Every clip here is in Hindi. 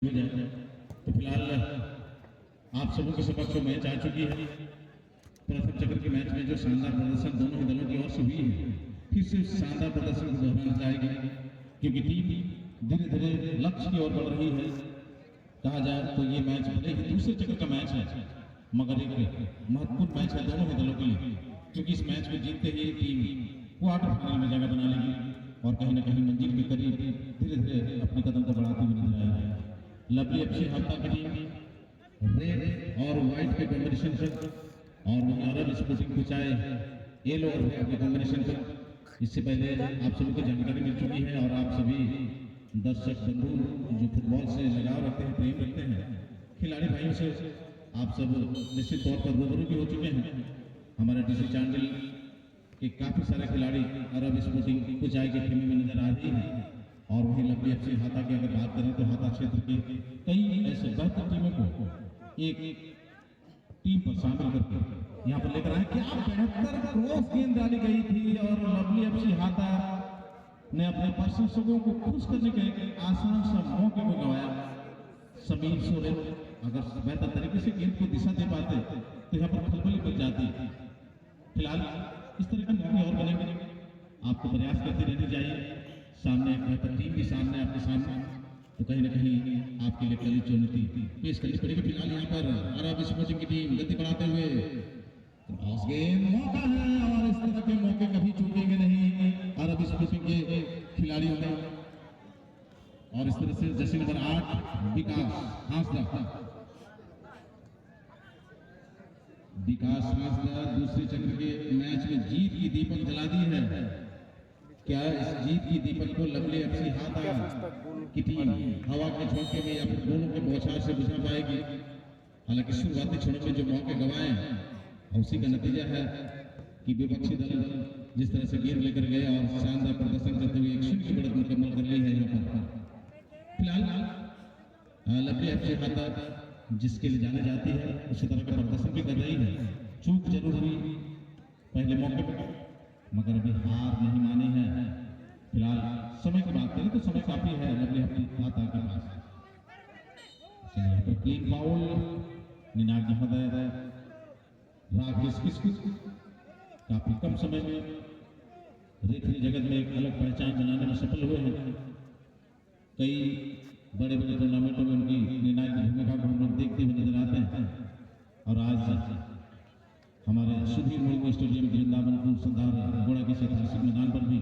हो जाए। तो फिलहाल आप सबों के समक्ष मैच आ चुकी है। प्रथम चक्र के मैच में जो शानदार प्रदर्शन दोनों ही दलों की ओर से हुई है, फिर से उस शानदार प्रदर्शन को दोहराना चाहेंगे, क्योंकि टीम धीरे धीरे लक्ष्य की ओर बढ़ रही है। कहा जाए तो ये मैच भले ही दूसरे चक्र का मैच है, मगर एक महत्वपूर्ण मैच है दोनों ही दलों के लिए, क्योंकि इस मैच में जीतते ही टीम क्वार्टर फाइनल में जगह बना लेगी और कहीं ना कहीं मंजिल के करीब धीरे धीरे अपने कदम को बढ़ाती हुई नजर आएगी। लवली एफसी हाता की टीम रेड और व्हाइट के कॉम्बिनेशन पर और वहीं अरब स्पोर्टिंग कुचाए येलो और रेड के कॉम्बिनेशन पर। इससे पहले आप सभी को जानकारी मिल चुकी है और आप सभी दर्शक बंधु जो फुटबॉल से लगाव रखते हैं, प्रेम रखते हैं, खिलाड़ी भाइयों से आप सब निश्चित तौर पर रूबरू भी हो चुके हैं। हमारे डीसी चांडिल के काफी सारे खिलाड़ी अरब स्पोर्टिंग कुचाई के टीम में नजर आ रही है और वहीं लवली एफसी हाता की अगर बात करें तो हाता क्षेत्र की कई ऐसे बेहतर टीमों को एक टीम पर शामिल करके यहाँ पर लेकर आए। क्या बेहतर क्रॉस गेंद डाली गई थी और लवली एफसी हाता ने अपने प्रशंसकों को खुश करने के एक आसान सा मौके को गंवाया। समीर सोरेन अगर बेहतर तरीके से गेंद को दिशा दे पाते तो यहाँ पर खलबली बच जाती। फिलहाल इस तरह के मौके और बनेंगे, आपको प्रयास करते रहने चाहिए। सामने एक बेहतर टीम भी सामने आपके सामने, तो कहीं ना कहीं आपके लिए पहली चुनौती पेश करनी पड़ेगी। फिलहाल यहाँ पर अरब स्पोर्टिंग की टीम गति बढ़ाते हुए क्रॉस गेंद मौका है और इस तरह के मौके कभी चूकेंगे नहीं अरब स्पोर्टिंग के खिलाड़ियों ने। और इस तरह से जर्सी नंबर 8 विकास हांसदा दूसरे चक्र के मैच में जीत की दीपक जला दी है। क्या इस जीत की दीपक को लवली एफसी हाता की टीम हवा के झोंके में या फिर गोलों के बौछार से बुझा पाएगी? हालांकि शुरुआती क्षणों में जो मौके गंवाए उसी का नतीजा है कि विपक्षी दल जिस तरह से गेंद लेकर गए और शानदार प्रदर्शन करते हुए एक शून्य की बढ़त मुकम्मल कर ली है। यहाँ पर फिलहाल लवली एफसी हाता जिसके लिए जानी जाती है उसी तरह का प्रदर्शन भी कर रही है। चूक जरूर हुई पहले मौके पर, मगर अभी हार नहीं मानी है। फिलहाल समय की बात करें तो समय काफी है लवली एफसी हाता के पास। यहाँ पर क्लीन फाउल निनाद महोदय राकेश काफी कम समय में रेफरी जगत में एक अलग पहचान बनाने में सफल हुए हैं। कई बड़े बड़े टूर्नामेंटों में उनकी निर्णायक भूमिका को हम लोग देखते हुए नजर आते हैं और आज हमारे सुधीर मुर्मू स्टेडियम वृंदावनपुर सरदार घोड़ा की ऐतिहासिक मैदान पर भी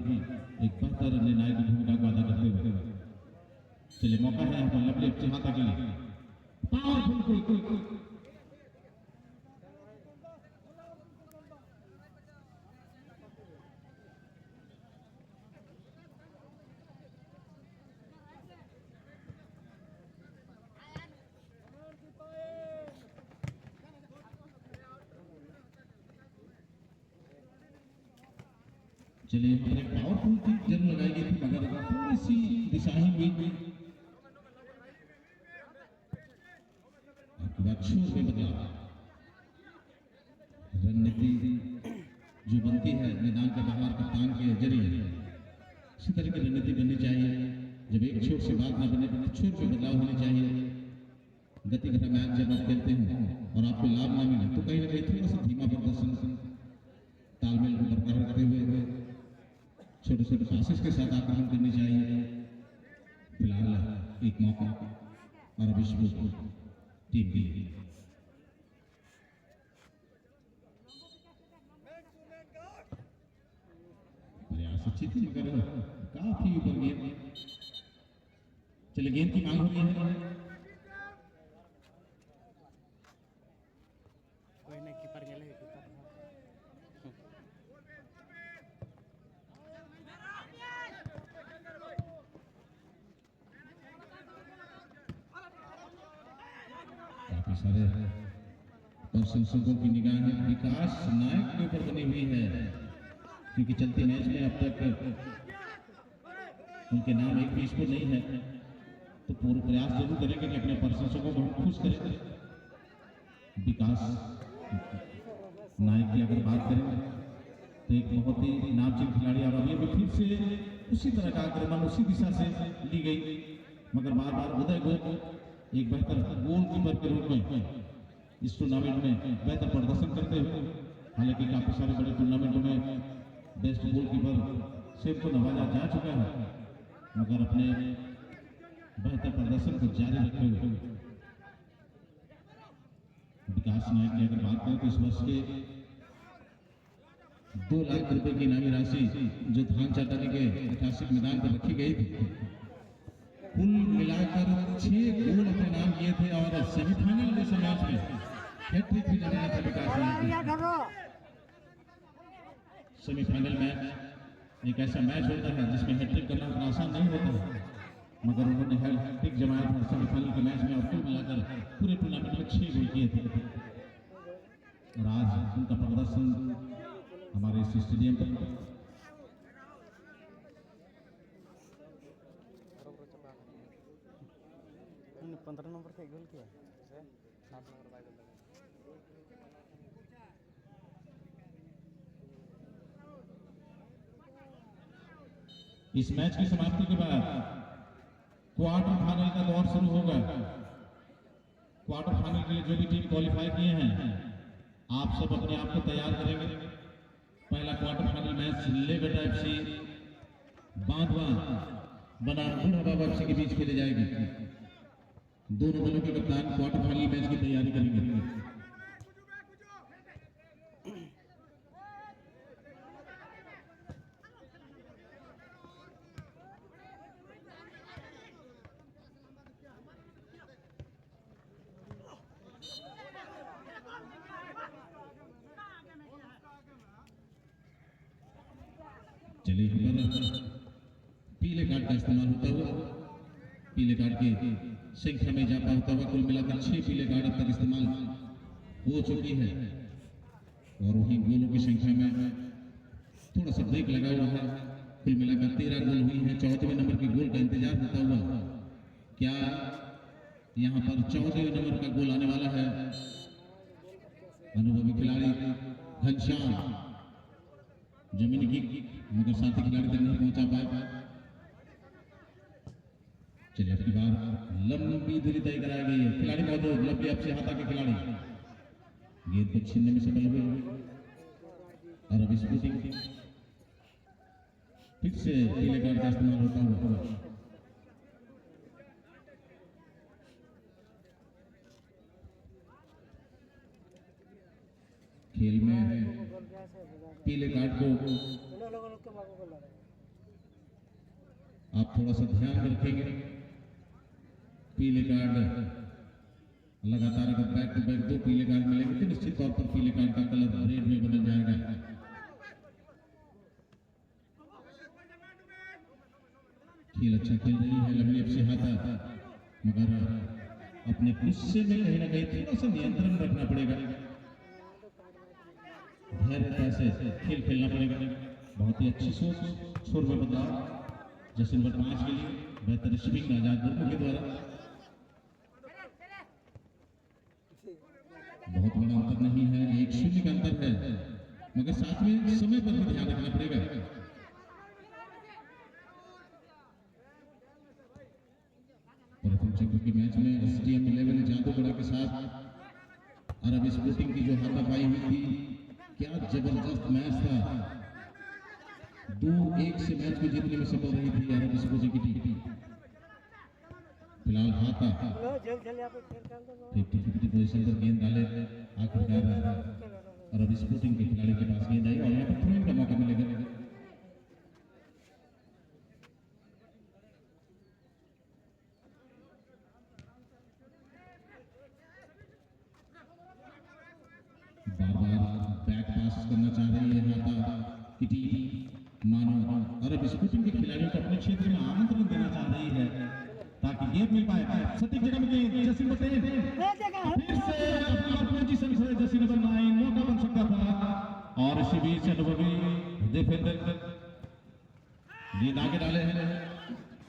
एक बेहतर निर्णायक भूमिका को अदा करते हुए चलिए मौका है यहाँ पर लवली एफसी हाता के लिए पावरफुल चलिए हमारे पावरफुल थी जरूर लगाई गई थी, मगर थोड़ी सी दिशाहीन हुई आपके बाद शोर में बदलाव। रणनीति जो बनती है मैदान के बाहर कप्तान के जरिए इसी तरह की रणनीति बननी चाहिए। जब एक छोर से बात न बने तो छोर पे बदलाव होने चाहिए। गति भरा मैच जब आप खेलते हैं और आपको लाभ ना मिले तो कहीं ना कहीं थोड़ा सा धीमा प्रदर्शन तालमेल को बरकरार रखते हुए छोटे छोटे पासेस के साथ आक्रमण करनी चाहिए। फिलहाल एक मौका अरब स्पोर्टिंग टीम के लिए प्रयास अच्छी थी मगर काफी ऊपर गेंद। चलिए गेंद की मांग हो रही है। कोई नहीं कीपर गेले काफी सारे प्रशंसकों की निगाहें विकास नायक के ऊपर बनी हुई है, क्योंकि चलते मैच में अब तक उनके नाम एक भी स्कोर नहीं है। तो पूरा प्रयास जरूर करेंगे कि अपने प्रशंसकों को हम खुश करें। विकास नायक की अगर बात करें तो एक बहुत ही नामचीन खिलाड़ी और अभी फिर से उसी तरह का आक्रमण उसी दिशा से ली गई, मगर बार बार उदय गोप एक बेहतर गोलकीपर के रूप में इस टूर्नामेंट में बेहतर प्रदर्शन करते हुए, हालांकि काफी सारे बड़े टूर्नामेंटों में बेस्ट गोलकीपर से को नवाजा जा चुका है, मगर अपने बेहतर प्रदर्शन को जारी रखते हुए विकास नायक की अगर बात करें तो इस वर्ष के 2 लाख रुपए की इनामी राशि जो धान चाटानी के ऐतिहासिक मैदान पर रखी गई थी, कुल मिलाकर 6 गोल अपने नाम किए थे और सेमीफाइनल जैसे मैच में हैट्रिक भी लगाया था विकास नायक। सेमीफाइनल मैच एक ऐसा मैच होता है जिसमें हैट्रिक करना उतना आसान नहीं होता, मगर उन्होंने हैट्रिक जमाया था सेमीफाइनल के मैच में और कुल मिलाकर पूरे टूर्नामेंट में 6 गोल किए थे। और आज उनका प्रदर्शन हमारे इस स्टेडियम पर 15 नंबर का गोल किया, 7 नंबर का गोल। इस मैच की समाप्ति के बाद क्वार्टर फाइनल का दौर शुरू होगा। क्वार्टर फाइनल के लिए जो भी टीम क्वालिफाई किए हैं, आप सब अपने आप को तैयार करेंगे। पहला क्वार्टर फाइनल मैच लेबेटा एफसी बांधवा बनाम बुढ़ाबाबा एफसी के बीच खेले जाएगी। दोनों दलों के कप्तान क्वार्टर फाइनल मैच की तैयारी करेंगे। चलिए, पीले कार्ड का इस्तेमाल होता हुआ, पीले कार्ड की संख्या में इजाफा होता हुआ कुल मिलाकर 6 पीले कार्ड अब तक इस्तेमाल हो चुकी है और वही गोलों की संख्या में थोड़ा सा ब्रेक लगा हुआ है। कुल मिलाकर 13 गोल हुई है। 14वें नंबर के गोल का इंतजार होता हुआ क्या यहाँ पर 14वें नंबर का गोल आने वाला है? अनुभवी खिलाड़ी घनश्याम जमीन की, मगर साथी खिलाड़ी तक नहीं पहुंचा पाए। चलिए, अब की बार लंबी दूरी तय कराई गई है। खिलाड़ी मौजूद, लंबी अब से हाथा के खिलाड़ी गेंद को छीनने में सफल हुए और अब स्पूटिंग फिर से पीले कार्ड का इस्तेमाल होता हुआ। खेल में पीले कार्ड को आप थोड़ा सा ध्यान रखेंगे। पीले कार्ड लगातार अगर बैक टू बैक 2 पीले कार्ड मिलेंगे तो निश्चित तौर पर पीले कार्ड का कलर रेड में बदल जाएगा। खेल अच्छा खेल रही है लवली एफसी हाथा, मगर अपने गुस्से में कहीं ना कहीं थोड़ा सा नियंत्रण रखना पड़ेगा। धैर्यता से खेल खेलना पड़ेगा। बहुत ही अच्छी सोच, छोर में बदलाव जैसे नंबर 5 के लिए बेहतर स्विंग आजाद वर्गों के द्वारा। बहुत बड़ा अंतर नहीं है, 1-0 का अंतर है, मगर साथ में समय पर भी ध्यान रखना पड़ेगा। प्रथम चक्र के मैच में एसडीएम 11 जादूगढ़ के साथ अरब स्पोर्टिंग की जो हाथापाई हुई थी, क्या जबरदस्त मैच था। 2-1 से मैच को जीतने में सफल रही थी अरब स्पोर्टिंग की टीम। फिलहाल हाथा 50-50 पोजीशन पर गेंद डाले, आखिरकार अरब स्पोर्टिंग के खिलाड़ी के पास गेंद आई और यहाँ पर थ्रो का मौका मिलेगा। बार-बार बैक पास करना चाह रही है हाथा की टीम। मानो अरब स्पोर्टिंग के खिलाड़ियों को अपने क्षेत्र में आमंत्रण देना चाह रही है ताकि गेंद मिल पाए। सटीक जगह में गेंद जसीम पटेल फिर से अपनी पोजीशन से जसीम नंबर 9 मौका बन सकता था और इसी बीच अनुभवी डिफेंडर गेंद आगे डाले हैं।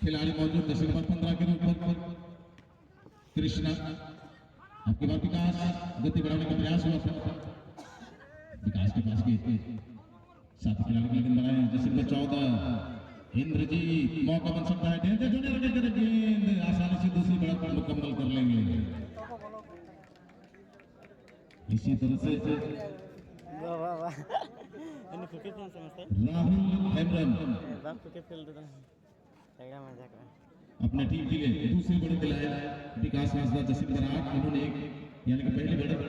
खिलाड़ी मौजूद जसीम नंबर 15 के रूप में कृष्णा। आपके बाद विकास गति बढ़ाने का प्रयास हुआ था, विकास के पास की साथी खिलाड़ी की गेंद बढ़ाए जैसे नंबर 14 इंद्रजीत मौका बन सकता है, डेंजर जोने रखे कर गेंद आसानी से दूसरी बढ़त पर मुकम्मल कर लेंगे। इसी तरह से वाह वाह वाह ini cricket yang semesta Rahul Hembram bang cricket field itu saya मजा कर अपने टीम के लिए दूसरी बढ़त दिलाया। विकास हासदा जसीम बराट इन्होंने एक यानी कि पहली बढ़त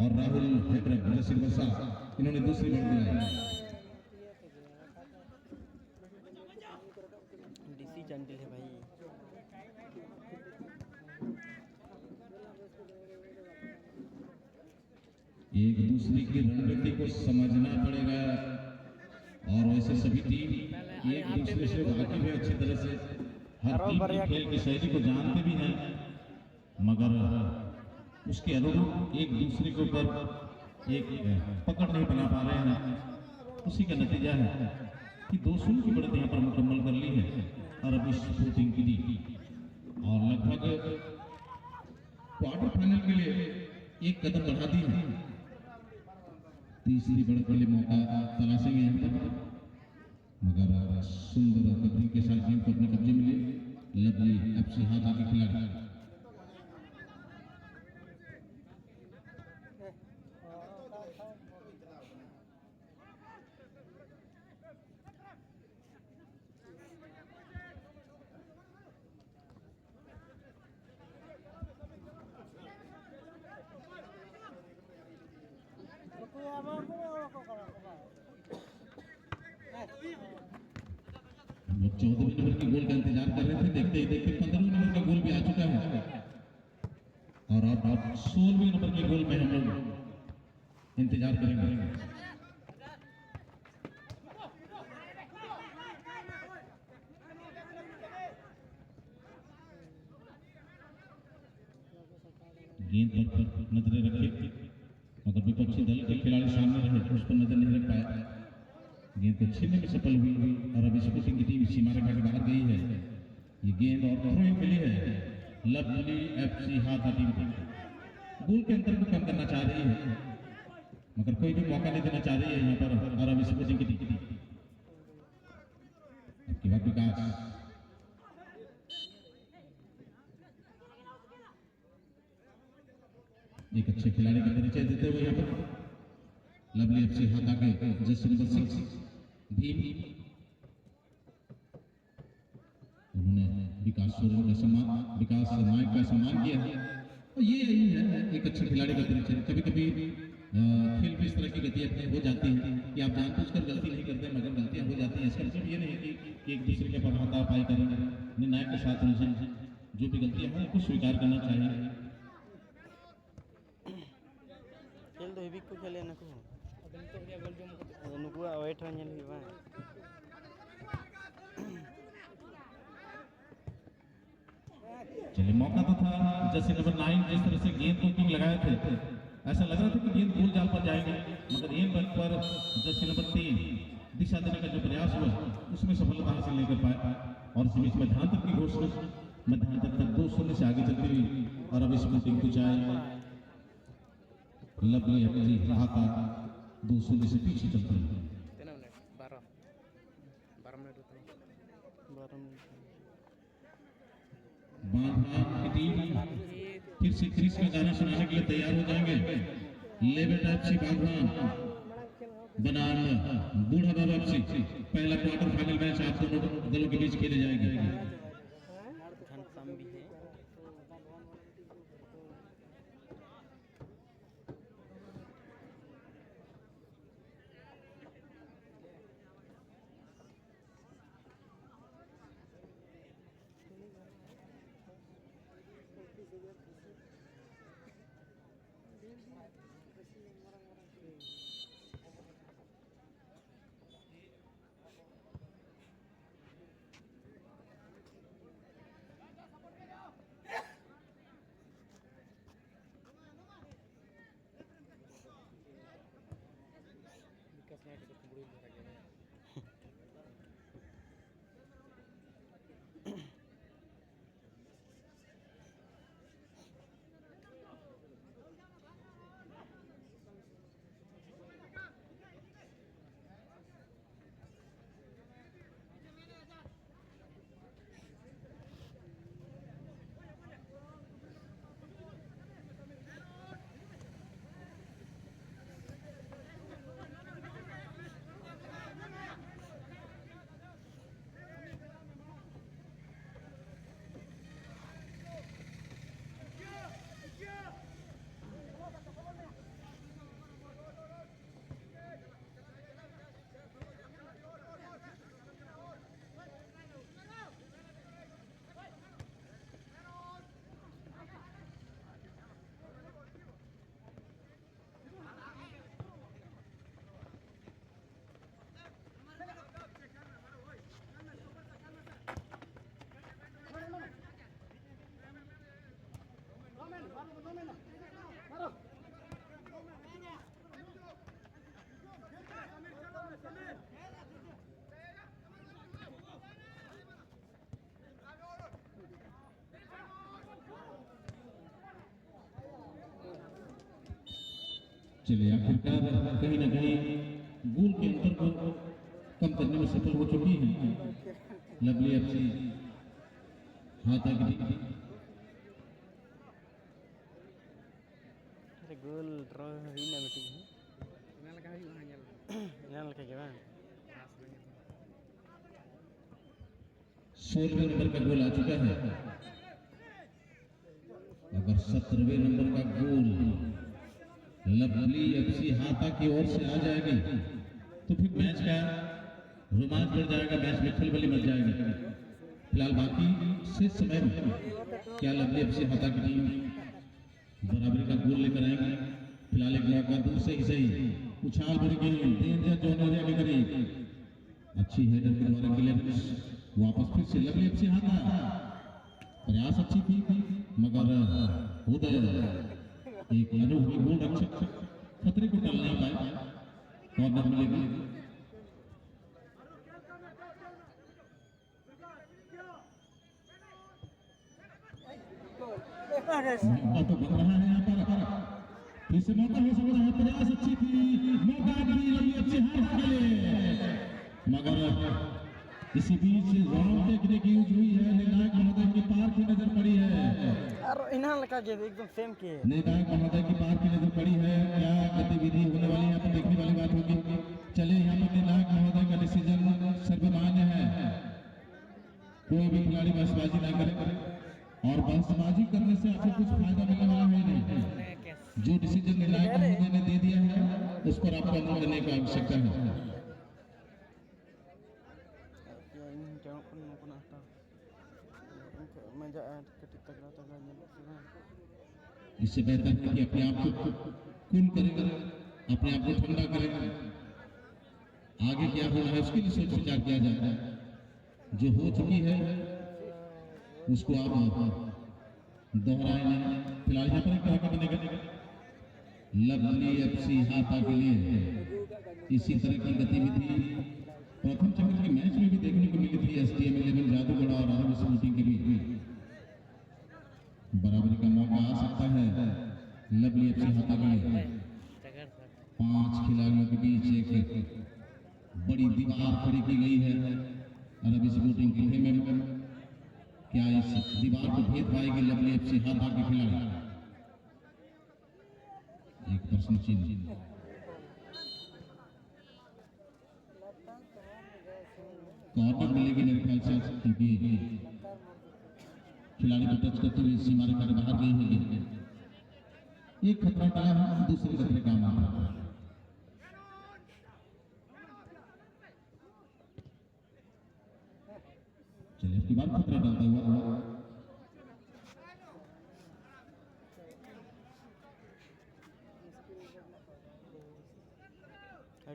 और राहुल हेमरम जसीम वर्षा इन्होंने दूसरी बढ़त दिलाई। डीसी चंडिल है भाई। एक दूसरे की रणनीति को समझना पड़ेगा और वैसे सभी टीम एक दूसरे से वाकिफ है अच्छी तरह से, हर टीम की खेल की शैली को जानते भी हैं, मगर उसके अनुरूप एक दूसरे के ऊपर एक पकड़ नहीं बना पा रहे हैं। उसी का नतीजा है कि 2-0 की बढ़त यहाँ पर मुकम्मल कर ली है अरबी स्पोर्टिंग की और लगभग क्वार्टर फाइनल के लिए एक कदम बढ़ा दी है। तीसरी बढ़त के लिए मौका तलाशेंगे यहाँ पर, मगर सुंदर कबड्डी के साथ गेंद को अपने कब्जे में ले लवली एफसी हाथा के खिलाड़ी हम लोग 14वें नंबर के गोल का इंतजार कर रहे थे, देखते ही देखते 15वें नंबर का गोल भी आ चुका है और अब 16वें नंबर के गोल में हम लोग इंतजार करेंगे। गेंद पर नजरें रखे मगर विपक्षी दल के खिलाड़ी सामने रहे, उस पर नजर नहीं रख पाया। गेंद को छीनने में सफल हुई और अभी स्पोर्टिंग की टीम सीमा रेखा के बाहर गई है। ये गेंद और थ्रोइंग मिली है लवली एफसी हाथा टीम को। गोल के अंतर को कम करना चाह रही है मगर कोई भी मौका नहीं देना चाह रही है यहाँ पर अरबी स्पोर्टिंग की टीम। आपके बाद विकास एक अच्छे खिलाड़ी का परिचय देते हुए यहाँ पर लवली एफसी हाथा के जर्सी नंबर 6 भीम उन्होंने विकास सोरेन का सम्मान, विकास नायक का सम्मान किया है और ये यही है एक अच्छे खिलाड़ी का परिचय। कभी कभी खेल में इस तरह की गतियां हो जाती हैं कि आप जानबूझकर गलती नहीं करते मगर गलतियां हो जाती हैं। इसका मतलब ये नहीं कि एक दूसरे के पर हाथापाई करें, निर्णायक के साथ उलझन, जो भी गलतियां हैं उसको स्वीकार करना चाहिए। खेल तो हिबिक को खेले ना को नुकु वेट हो nyel hiba चलिए मौका तो था जैसे नंबर 9 जिस तरह से गेंद को किक लगाए थे ऐसा लग रहा था कि गेंद गोल जाल पर जाएगी मगर एक बल पर जैसे नंबर 3 दिशा देने का जो प्रयास हुआ उसमें सफलता हासिल नहीं कर पाया और इस बीच मध्यांतर की घोषणा मध्यांतर तक 2-0 से आगे चलती हुई और अब इसमें टीम कुछ आए लवली एफसी हाथा 2-0 से पीछे चलती है। 12 मिनट बांधा की टीम फिर से क्रिस का गाना सुनाने के लिए तैयार हो जाएंगे। लेवेट एफसी बांधा बनाम बूढ़ा बाबा एफसी पहला क्वार्टर फाइनल मैच आप दोनों दलों के बीच खेले जाएंगे। भी है चलिए आखिरकार कहीं ना कहीं गोल के अंतर को कम करने में सफल हो चुकी है लवली एफसी हाथा की टीम। अरे गोल ड्रॉ ही ना बेटी ना लगा ही वहां ना लगा के वहां 16वें नंबर का गोल आ चुका है। अगर 17वें नंबर का गोल लवली एफसी हाथा की ओर से आ जाएगी तो फिर मैच का रोमांच बढ़ जाएगा, मैच में खलबली मच जाएगी। फिलहाल बाकी शेष समय में क्या लवली एफसी हाथा की टीम बराबरी का गोल लेकर आएंगे। फिलहाल एक मौका दूर से ही सही उछाल भर गेंद डेंजर जोन एरिया के करीब अच्छी हेडर के द्वारा क्लियरेंस वापस फिर से लवली एफसी हाथा। प्रयास अच्छी थी मगर उधर एक अनुभवी गोल रक्षक खतरे को टाल नहीं पाए। कॉर्नर मिलेगी। मौका तो बन रहा है यहाँ पर, फिर से मौका हो सकता है। प्रयास अच्छी थी, मौका लवली एफसी हाथा के लिए मगर इसी बीच राउंड टेक्निक यूज हुई है। निर्णायक महोदय की पार की नजर पड़ी है। अरे इन्हां लगा के एकदम सेम के निर्णायक महोदय की पार की नजर पड़ी है। क्या गतिविधि होने वाली यहाँ पर देखने वाली बात होगी। चले यहाँ पर निर्णायक महोदय का डिसीजन सर्वमान्य है। कोई भी खिलाड़ी बसबाजी ना करे और बसबाजी करने से आपको कुछ फायदा मिलने वाला है नहीं। जो डिसीजन निर्णायक महोदय ने दे दिया है उस पर आपको अमल करने की आवश्यकता है। इससे बेहतर है कि अपने आप को कूल करें, अपने आप को ठंडा करें। आगे क्या होना है उसके लिए सोच विचार किया जाए। जो हो चुकी है उसको आप दोहराए नहीं। फिलहाल यहाँ पर एक मौका बनेगा लवली एफसी हाथा के लिए। इसी तरह की गतिविधि प्रथम चक्र के मैच में भी देखने को मिली थी। एसटीएम 11 जादूगढ़ और आरब स्पोर्टिंग के बीच बराबरी का मौका आ सकता है लवली एफसी हाथा के लिए। 5 खिलाड़ियों के बीच एक बड़ी दीवार खड़ी की गई है अरब स्पोर्टिंग के खेमे में। क्या इस दीवार को भेद पाएगी लवली एफसी हाथा के खिलाड़ी? एक प्रश्न चिन्ह। कॉर्नर मिलेगी मेरे ख्याल से क्योंकि खिलाड़ी को टच करते हुए सीमा रेखा के बाहर गई है। एक खतरा टला है, दूसरे खतरे का मामला। चलिए इसके बाद खतरा डालता हुआ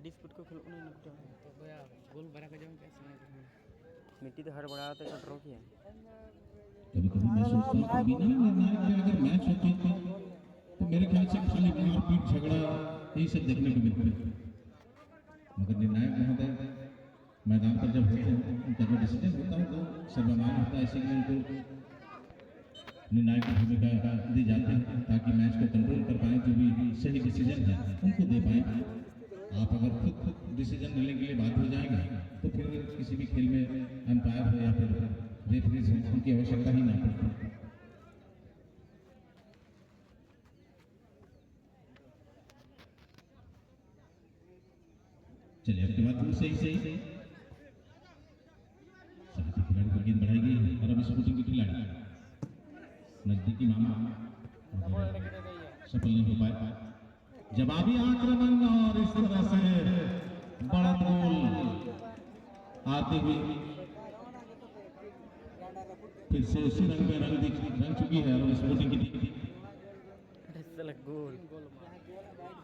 डिस्प्यूट को खेल उन्हें निपटा तो भैया गोल बड़ा कर जाऊं कैसे मिट्टी तो हर बड़ा तो ड्रॉ किया। कभी कभी मैं सोचता हूँ बिना निर्णायक के अगर मैच होती तो मेरे ख्याल से खाली मारपीट झगड़ा यही सब देखने को मिलता है। मगर निर्णायक महोदय मैदान पर जब होते हैं उनका जो डिसीजन होता है तो सर्वमान्य होता है। इसीलिए उनको निर्णायक की भूमिका दी जाती है ताकि मैच को कंट्रोल कर पाए। जो भी सही डिसीजन है उनको दे पाए। आप अगर खुद डिसीजन लेने के लिए बाध्य हो जाएंगे तो फिर किसी भी खेल में अंपायर हो या फिर रेफरीज हो उनकी आवश्यकता ही ना पड़ती। चलिए आपके बाद सही साथी खिलाड़ी को गेंद बढ़ाई गई है। अरब स्पोर्टिंग के खिलाड़ी नजदीकी मामला सफल नहीं हो पाए। जवाबी आक्रमण और इस तरह से बड़ा गोल आते हुए फिर से उसी रंग में रंग चुकी है अरब स्पोर्टिंग की टीम। गोल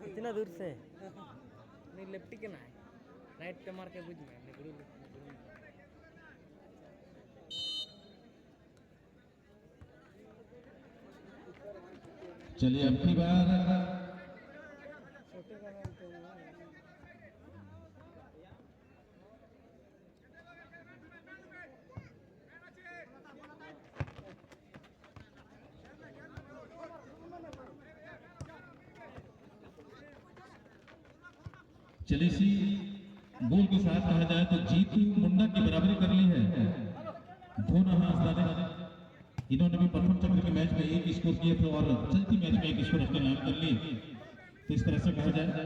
इतना दूर से नहीं लेफ्टी के ना राइट पे मार के बुझ में चलिए अब की बार छोटे का नाम तो नहीं है। चलिए सी गोल के साथ कहा जाए तो जीतू मुंडा की बराबरी कर ली है दोनों हाथ ने। इन्होंने भी प्रथम चक्र के मैच में एक स्कोर किए थे और चलती मैच में एक स्कोर अपने नाम कर लिए। तो इस तरह से कहा जाए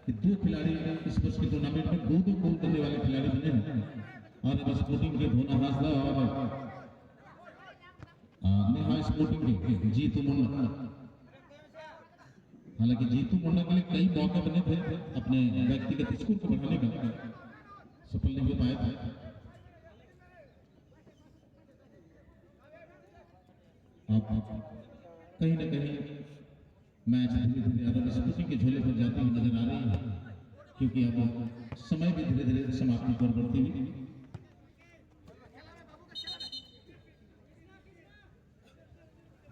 कि दो खिलाड़ी इस वर्ष के टूर्नामेंट में दो दो गोल करने वाले खिलाड़ी बने हैं और स्पोर्टिंग के धोना हासला और नेहा स्पोर्टिंग के जीतू मुंडा। हालांकि जीतू मुंडा के लिए कई मौके बने थे अपने व्यक्तिगत स्कोर को बढ़ाने का, सफल नहीं हो पाए थे। अब कहीं ना कहीं मैच धीरे धीरे अरब स्पोर्टिंग के झोले पर जाती हुई नजर आ रही है, क्योंकि अब समय भी धीरे धीरे समाप्ति पर बढ़ती हुई।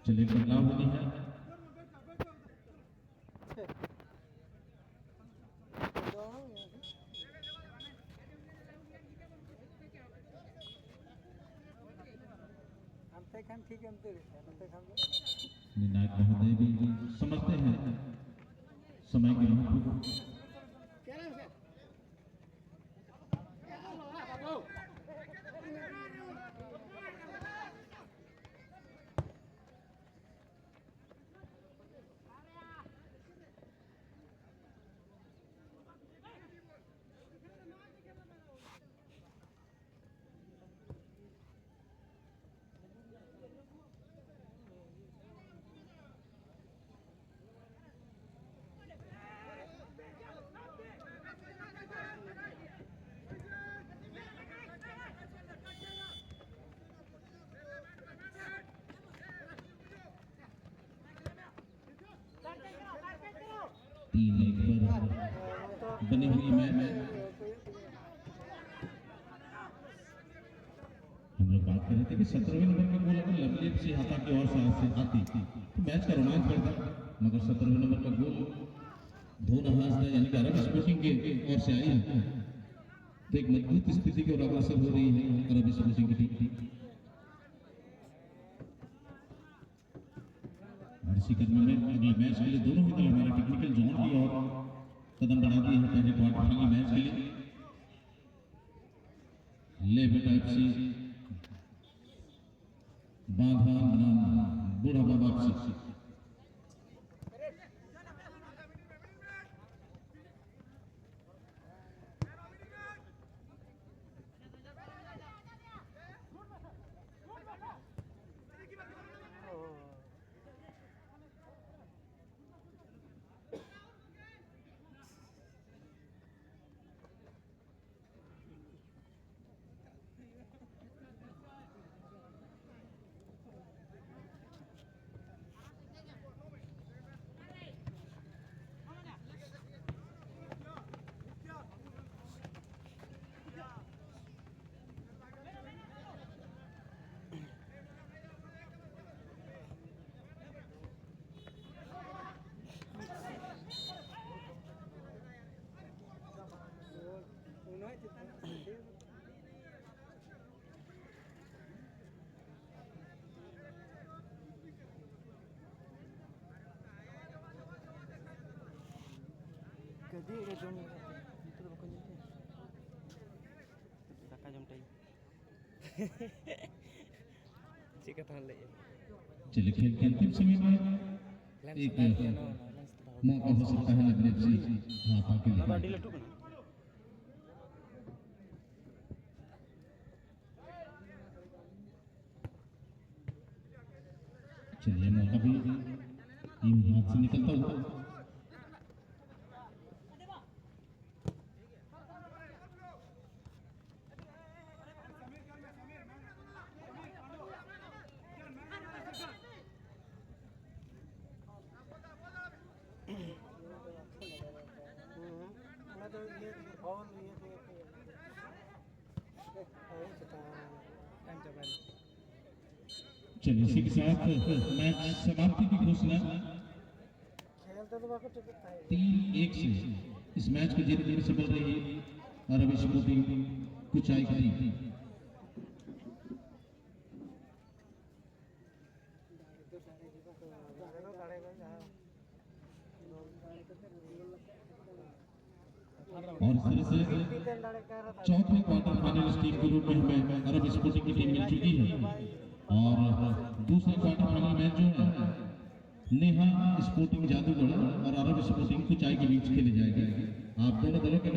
चलिए बदलाव होनी है। ठीक है निर्णायक महोदय भी समझते हैं समय के महत्व को। तीन एक पर बनी हुई मैच हम लोग बात कर रहे थे कि 17वें नंबर का गोल अगर लवली एफसी हाथा की ओर से आती तो मैच का रोमांच बढ़ता, मगर 17वें नंबर का गोल धोना हासला यानी कि अरब स्पोर्टिंग के ओर से आई है, तो एक मजबूत स्थिति की ओर अग्रसर हो रही है अरब स्पोर्टिंग की टीम। इसी क्रम में अगले मैच के लिए दोनों ही दल हमारे टेक्निकल जोन की ओर कदम बढ़ा दिए हैं पहले क्वार्टर फाइनल मैच के लिए। ले बेटा एफसी बाधा बनाम बूढ़ा बाबा FC. Jadi ujung itu bukan itu. Kakak jam tay. Cik kata le. चलिए खेल के अंतिम समय में एक मौका हो सकता है लवली एफसी हाथा के लिए। Nada dile tu kan? चलिए मौका भी टीम हाथ से निकलता हुआ। चलिए इसी के साथ मैच समाप्ति की घोषणा 3-1 से इस मैच को जीतने में सफल रही अरब स्पोर्टिंग कुचाई की टीम। और इस तरह से चौथे क्वार्टर फाइनल टीम के रूप में हमें अरब स्पोर्टिंग की टीम मिल चुकी है और दूसरा क्वार्टर फाइनल मैच जो है नेहा स्पोर्टिंग जादूगढ़ और अरब स्पोर्टिंग कुचाई के बीच खेले जाएंगे। आप दोनों दलों के